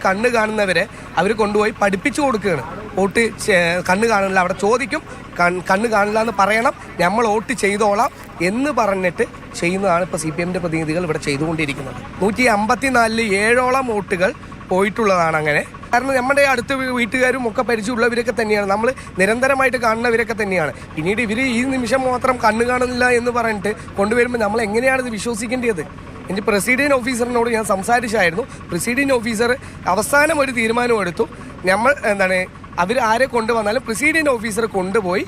കണ്ണ് കാണുന്നവരെ അവർ കൊണ്ടുപോയി പഠിപ്പിച്ചു കൊടുക്കുകയാണ്. വോട്ട് കണ്ണ് കാണില്ല, അവിടെ ചോദിക്കും കണ്ണ് കാണില്ല എന്ന് പറയണം, നമ്മൾ വോട്ട് ചെയ്തോളാം എന്ന് പറഞ്ഞിട്ട് ചെയ്യുന്നതാണ് ഇപ്പോൾ CPM പ്രതിനിധികൾ ഇവിടെ ചെയ്തുകൊണ്ടിരിക്കുന്നത്. 154 7ഓളം വോട്ടുകൾ പോയിട്ടുള്ളതാണ് അങ്ങനെ. കാരണം നമ്മുടെ അടുത്ത വീട്ടുകാരും ഒക്കെ പരിചയമുള്ളവരൊക്കെ തന്നെയാണ്, നമ്മൾ നിരന്തരമായിട്ട് കാണുന്നവരൊക്കെ തന്നെയാണ്. പിന്നീട് ഇവർ ഈ നിമിഷം മാത്രം കണ്ണ് കാണില്ല എന്ന് പറഞ്ഞിട്ട് കൊണ്ടുവരുമ്പോൾ നമ്മൾ എങ്ങനെയാണ് ഇത് വിശ്വസിക്കേണ്ടത്? എൻ്റെ പ്രിസൈഡിംഗ് ഓഫീസറിനോട് ഞാൻ സംസാരിച്ചായിരുന്നു. പ്രിസൈഡിംഗ് ഓഫീസർ അവസാനം ഒരു തീരുമാനമെടുത്തു. നമ്മൾ അവർ ആരെ കൊണ്ടുവന്നാലും പ്രിസൈഡിംഗ് ഓഫീസർ കൊണ്ടുപോയി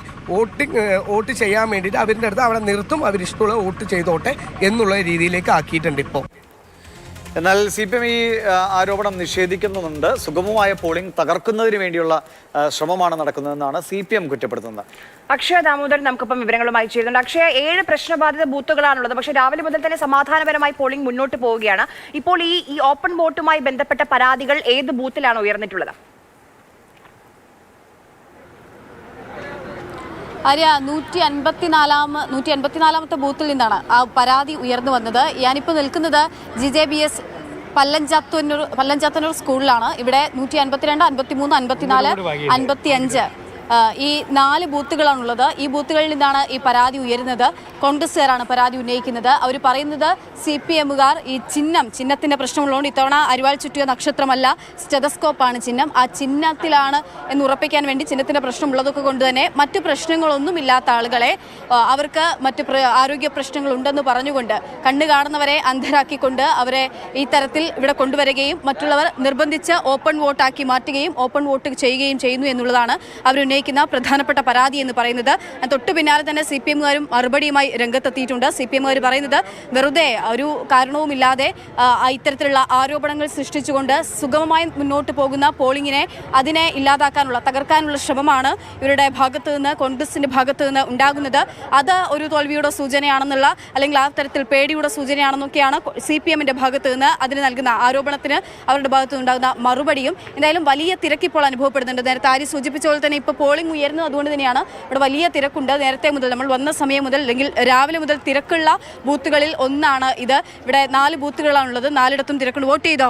വോട്ട് ചെയ്യാൻ വേണ്ടിയിട്ട് അവരുടെ അടുത്ത് അവിടെ നിർത്തും, അവരിഷ്ടമുള്ള വോട്ട് ചെയ്തോട്ടെ എന്നുള്ള രീതിയിലേക്ക് ആക്കിയിട്ടുണ്ട് ഇപ്പോൾ. എന്നാൽ CPM ഈ ആരോപണം നിഷേധിക്കുന്നുണ്ട്. സുഗമമായ പോളിംഗ് തകർക്കുന്നതിന് വേണ്ടിയുള്ള ശ്രമമാണ് നടക്കുന്നതെന്നാണ് CPM കുറ്റപ്പെടുത്തുന്നത്. അക്ഷയ ദാമോദരൻ നമുക്കിപ്പം വിവരങ്ങളുമായി ചേരുന്നുണ്ട്. അക്ഷയ, 7 പ്രശ്നബാധിത ബൂത്തുകളാണുള്ളത്. പക്ഷേ രാവിലെ മുതൽ തന്നെ സമാധാനപരമായി പോളിംഗ് മുന്നോട്ട് പോവുകയാണ്. ഇപ്പോൾ ഈ ഓപ്പൺ വോട്ടുമായി ബന്ധപ്പെട്ട പരാതികൾ ഏത് ബൂത്തിലാണ് ഉയർന്നിട്ടുള്ളത്? ആര്യ, 154ാമത്തെ ബൂത്തിൽ നിന്നാണ് ആ പരാതി ഉയർന്നു വന്നത്. ഞാനിപ്പോൾ നിൽക്കുന്നത് GJBS പല്ലഞ്ചാത്തന്നൂർ സ്കൂളിലാണ്. ഇവിടെ 152, 53, 54, 55 ഈ 4 ബൂത്തുകളാണുള്ളത്. ഈ ബൂത്തുകളിൽ നിന്നാണ് ഈ പരാതി ഉയരുന്നത്. കോൺഗ്രസ്സുകാരാണ് പരാതി ഉന്നയിക്കുന്നത്. അവർ പറയുന്നത് CPMകാർ ഈ ചിഹ്നത്തിന്റെ പ്രശ്നമുള്ളതുകൊണ്ട് ഇത്തവണ അരിവാൾ ചുറ്റിയ നക്ഷത്രമല്ല, സ്റ്റെതസ്കോപ്പാണ് ചിഹ്നം. ആ ചിഹ്നത്തിലാണ് എന്ന് ഉറപ്പിക്കാൻ വേണ്ടി ചിഹ്നത്തിന്റെ പ്രശ്നമുള്ളതൊക്കെ കൊണ്ട് തന്നെ മറ്റു പ്രശ്നങ്ങളൊന്നുമില്ലാത്ത ആളുകളെ അവർക്ക് മറ്റു ആരോഗ്യ പ്രശ്നങ്ങളുണ്ടെന്ന് പറഞ്ഞുകൊണ്ട് കണ്ണു കാണുന്നവരെ അന്ധരാക്കിക്കൊണ്ട് അവരെ ഈ തരത്തിൽ ഇവിടെ കൊണ്ടുവരികയും മറ്റുള്ളവർ നിർബന്ധിച്ച് ഓപ്പൺ വോട്ടാക്കി മാറ്റുകയും ഓപ്പൺ വോട്ട് ചെയ്യുകയും ചെയ്യുന്നു എന്നുള്ളതാണ് അവർ ഉന്നയിക്കുന്ന പ്രധാനപ്പെട്ട പരാതി എന്ന് പറയുന്നത്. തൊട്ടു പിന്നാലെ തന്നെ CPMകാരും മറുപടിയുമായി രംഗത്തെത്തിയിട്ടുണ്ട്. CPMകാർ പറയുന്നത് വെറുതെ ഒരു കാരണവുമില്ലാതെ ഇത്തരത്തിലുള്ള ആരോപണങ്ങൾ സൃഷ്ടിച്ചുകൊണ്ട് സുഗമമായി മുന്നോട്ട് പോകുന്ന പോളിംഗിനെ അതിനെ ഇല്ലാതാക്കാനുള്ള തകർക്കാനുള്ള ശ്രമമാണ് ഇവരുടെ ഭാഗത്തു നിന്ന്, കോൺഗ്രസിന്റെ ഭാഗത്തു നിന്ന് ഉണ്ടാകുന്നത്. അത് ഒരു തോൽവിയുടെ സൂചനയാണെന്നുള്ള അല്ലെങ്കിൽ ആ തരത്തിൽ പേടിയുടെ സൂചനയാണെന്നൊക്കെയാണ് CPMന്റെ ഭാഗത്തു നിന്ന് അതിന് നൽകുന്ന ആരോപണത്തിന് അവരുടെ ഭാഗത്തു നിന്നുണ്ടാകുന്ന മറുപടിയും. എന്തായാലും വലിയ തിരക്കിപ്പോൾ അനുഭവപ്പെടുന്നുണ്ട്. നേരത്തെ ആര്യ സൂചിപ്പിച്ച പോലെ തന്നെ ഇപ്പോൾ പോളിംഗ് ഉയർന്നു, അതുകൊണ്ട് തന്നെയാണ് ഇവിടെ വലിയ തിരക്കുണ്ട്. നേരത്തെ മുതൽ നമ്മൾ വന്ന സമയം മുതൽ അല്ലെങ്കിൽ രാവിലെ മുതൽ തിരക്കുള്ള ബൂത്തുകളിൽ ഒന്നാണ് ഇത്. ഇവിടെ 4 ബൂത്തുകളാണുള്ളത്. 4ഇടത്തും തിരക്കുണ്ട്. വോട്ട് ചെയ്തോ?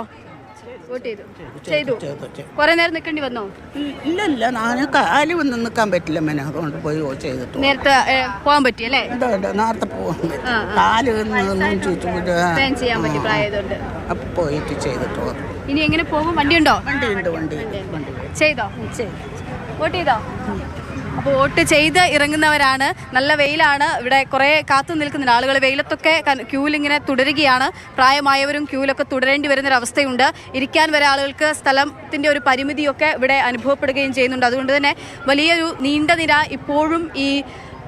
ചെയ്തു. കുറെ നേരം നിൽക്കേണ്ടി വന്നോ? ഇല്ല, ഞാൻ കാലി ഒന്നും നിൽക്കാൻ പറ്റില്ല, അതുകൊണ്ട് പോയി ചെയ്തിട്ട് നേരത്തെ പോകാൻ പറ്റിയല്ലേ? നേരത്തെ പോകാൻ ചെയ്യാൻ പറ്റി പ്രായതുകൊണ്ട് അപ്പൊ പോയിട്ട് ചെയ്തിട്ട്. ഇനി എങ്ങനെ പോകും? വണ്ടിയുണ്ടോ? വണ്ടി ചെയ്തോ? വോട്ട് ചെയ്തോ? അപ്പോൾ വോട്ട് ചെയ്ത് ഇറങ്ങുന്നവരാണ്. നല്ല വെയിലാണ്, ഇവിടെ കുറേ കാത്തു നിൽക്കുന്നുണ്ട് ആളുകൾ. വെയിലത്തൊക്കെ ക്യൂലിങ്ങനെ തുടരുകയാണ്. പ്രായമായവരും ക്യൂലൊക്കെ തുടരേണ്ടി വരുന്നൊരവസ്ഥയുണ്ട്. ഇരിക്കാൻ വരെ ആളുകൾക്ക് സ്ഥലത്തിൻ്റെ ഒരു പരിമിതിയൊക്കെ ഇവിടെ അനുഭവപ്പെടുകയും ചെയ്യുന്നുണ്ട്. അതുകൊണ്ട് തന്നെ വലിയൊരു നീണ്ട നിര ഇപ്പോഴും ഈ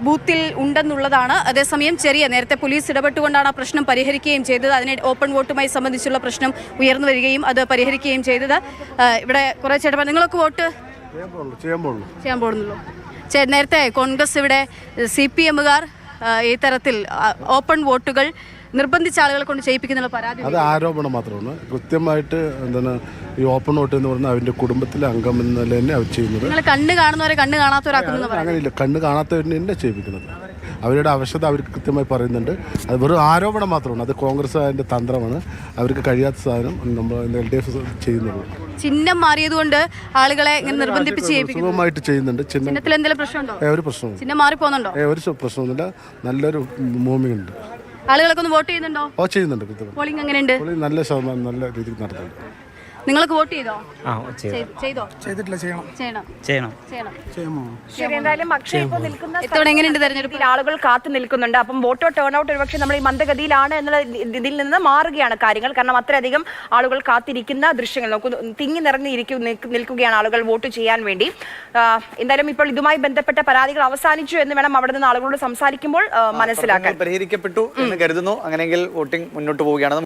ബൂത്തിൽ ഉണ്ടെന്നുള്ളതാണ്. അതേസമയം നേരത്തെ പോലീസ് ഇടപെട്ടുകൊണ്ടാണ് ആ പ്രശ്നം പരിഹരിക്കുകയും ചെയ്തത്. അതിനെ ഓപ്പൺ വോട്ടുമായി സംബന്ധിച്ചുള്ള പ്രശ്നം ഉയർന്നു വരികയും അത് പരിഹരിക്കുകയും ചെയ്തത്. ഇവിടെ കുറേ ചേട്ടന്മാർ, നിങ്ങളൊക്കെ വോട്ട് ചെയ്യാൻ പോകുന്നുള്ളൂ. നേരത്തെ കോൺഗ്രസ് ഇവിടെ CPMകാർ ഈ തരത്തിൽ ഓപ്പൺ വോട്ടുകൾ നിർബന്ധിച്ച ആളുകളെ കൊണ്ട് ചെയ്യിപ്പിക്കുന്ന പരാതി, അത് ആരോപണം മാത്രമാണ്. കൃത്യമായിട്ട് ഈ ഓപ്പൺ വോട്ട് എന്ന് പറഞ്ഞാൽ അവരുടെ കുടുംബത്തിലെ അംഗം എന്ന നില തന്നെ അവർ ചെയ്യുന്നത്. നിങ്ങൾ കണ്ണ് കാണുന്നവരെ കണ്ണ് കാണാത്തവരാക്കുന്നു? അങ്ങനെയില്ല, കണ്ണ് കാണാത്തവരെ തന്നെ ചെയ്യിപ്പിക്കുന്നത്. അവരുടെ ആവശ്യത അവർ കൃത്യമായി പറയുന്നുണ്ട്. അത് വെറും ആരോപണം മാത്രമാണ്. അത് കോൺഗ്രസ് അതിൻ്റെ തന്ത്രമാണ്. അവർക്ക് കഴിയാത്ത സാധനം നമ്മൾ LDF ചെയ്യുന്നുള്ളൂ. ചിഹ്നം മാറിയതുകൊണ്ട് ആളുകളെ നിർബന്ധിപ്പിച്ച് സുഖമായിട്ട് ചെയ്യുന്നുണ്ട്. ചിഹ്നത്തിൽ എന്തെങ്കിലും പ്രശ്നമുണ്ടോ? ഒരു പ്രശ്നവും ചിഹ്നം മാറി പോകുന്നുണ്ടോ? ഒരു പ്രശ്നമൊന്നുമില്ല. നല്ലൊരു മൂവിംഗ് ഉണ്ട്. ആളുകളൊക്കെ ഒന്ന് വോട്ട് ചെയ്യുന്നുണ്ടോ? ചെയ്യുന്നുണ്ട്. പോളിംഗ് എങ്ങനെയുണ്ട്? നല്ല ശതമാനം, നല്ല രീതിയിൽ നടത്തുന്നുണ്ട്. നിങ്ങൾക്ക് വോട്ട് ചെയ്തോ? ചെയ്തിട്ടില്ല. ശരി, എന്തായാലും അക്ഷയ ഇപ്പോൾ നിൽക്കുന്ന എങ്ങനെയുണ്ട് തെരഞ്ഞെടുപ്പിൽ? ആളുകൾ കാത്തു നിൽക്കുന്നുണ്ട്. അപ്പം വോട്ടോ ടേൺ ഔട്ട് ഒരുപക്ഷെ നമ്മൾ ഈ മന്ദഗതിയിലാണ് എന്നുള്ള ഇതിൽ നിന്ന് മാറുകയാണ് കാര്യങ്ങൾ. കാരണം അത്രയധികം ആളുകൾ കാത്തിരിക്കുന്ന ദൃശ്യങ്ങൾ നമുക്ക് തിങ്ങി നിറഞ്ഞ് നിൽക്കുകയാണ് ആളുകൾ വോട്ട് ചെയ്യാൻ വേണ്ടി. എന്തായാലും ഇപ്പോൾ ഇതുമായി ബന്ധപ്പെട്ട പരാതികൾ അവസാനിച്ചു എന്ന് വേണം അവിടെ നിന്ന് ആളുകളോട് സംസാരിക്കുമ്പോൾ മനസ്സിലാക്കാൻ. പരിഹരിക്കപ്പെട്ടു എന്ന് കരുതുന്നു. അങ്ങനെയെങ്കിൽ വോട്ടിംഗ് മുന്നോട്ട് പോവുകയാണ്.